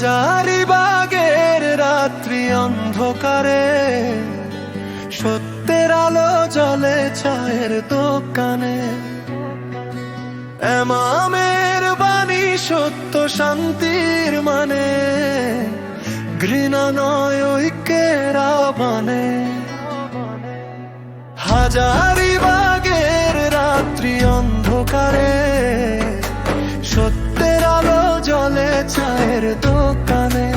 হাজারিবাগের রাত্রি অন্ধকারে সত্যের আলো জ্বলে চায়ের দোকানে। এমামের বাণী সত্য শান্তির মানে, ঘৃণা নয় ঐক্যের আহ্বানে। হাজারিবাগের রাত্রি অন্ধকারে সত্যের আলো জ্বলে চায়ের দোকানে।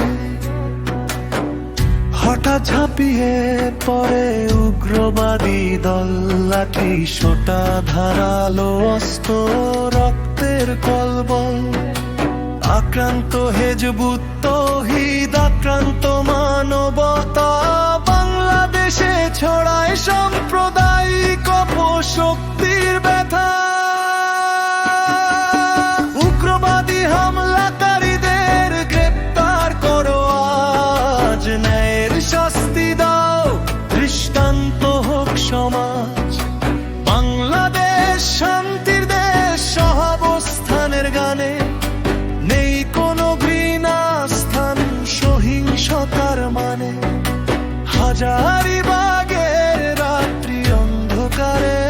হঠাৎ ঝাঁপিয়ে পড়ে উগ্রবাদী দল, লাঠি সোটা ধারালো অস্ত্র রক্তের কলবল। আক্রান্ত হেজবুত তৌহিদ, আক্রান্ত মানবতা, বাংলাদেশে ছড়ায় সাম্প্রদায়িক অপশক্তির ব্যথা। উগ্রবাদী হামলাকারীদের গ্রেপ্তার করো আজ, ন্যায়ের শাস্তি দাও, দৃষ্টান্ত হোক সমাজ। বাংলাদেশ শান্তির দেশ, সহাবস্থানের গানে নেই কোনো ঘৃণা স্থান, সহিংসতার মানে। হাজারিবাগের রাত্রি অন্ধকারে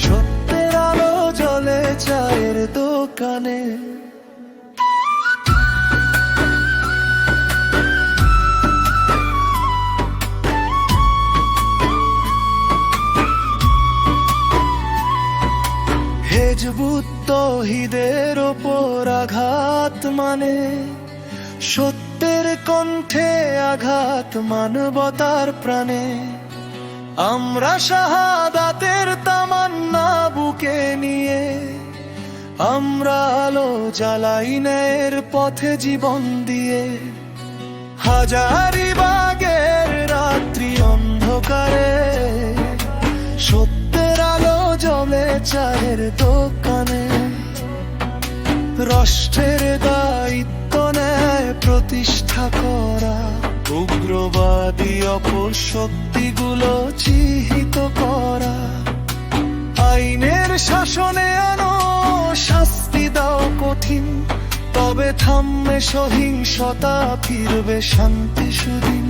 সত্যের আলো জ্বলে চায়ের দোকানে। হেজবুত তৌহিদের ওপর আঘাত মানে সত্যের কণ্ঠে আঘাত, মানবতার প্রাণে। আমরা শাহাদাতের তামান্না বুকে নিয়ে, আমরা আলো জ্বালাই ন্যায়ের পথে জীবন দিয়ে। হাজারিবাগের রাত্রি অন্ধকারে সত্যের আলো জ্বলে চায়ের দোকানে। রাষ্ট্রের দায়িত্ব ন্যায় প্রতিষ্ঠা করা, উগ্রবাদী অপশক্তিগুলো চিহ্নিত করা। আইনের শাসনে আনো, শাস্তি দাও কঠিন, তবে থামবে সহিংসতা, ফিরবে শান্তি সুদিন।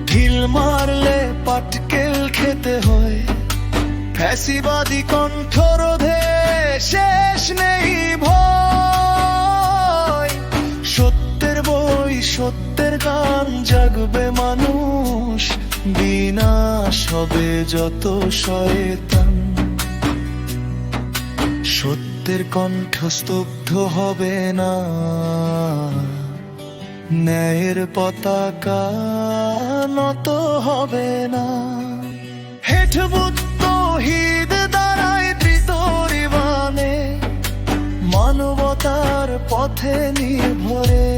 ঢিল মারলে পাটকেল খেতে হয়, ফ্যাসিবাদী কণ্ঠরোধে শেষ নেই ভয়। সত্যের বই, সত্যের গান জাগবে মানুষ, বিনাশ হবে যত শয়তান। সত্যের কণ্ঠ স্তব্ধ হবে না, ন্যায়ের পতাকা নত হবে না। হেজবুত তৌহিদ দাঁড়ায় দৃত রিবানে, মানবতার পথে নির্ভরে।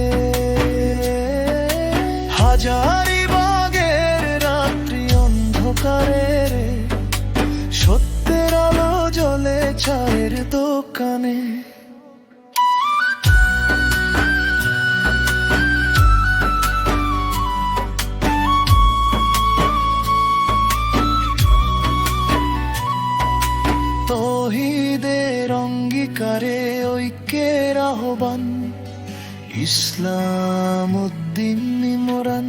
হাজারিবাগের রাত্রি অন্ধকারে সত্যের আলো জ্বলে চায়ের দোকানে। তৌহিদের অঙ্গীকারে ঐক্যের আহ্বান, ইসলাম উদ্দিন ইমরান।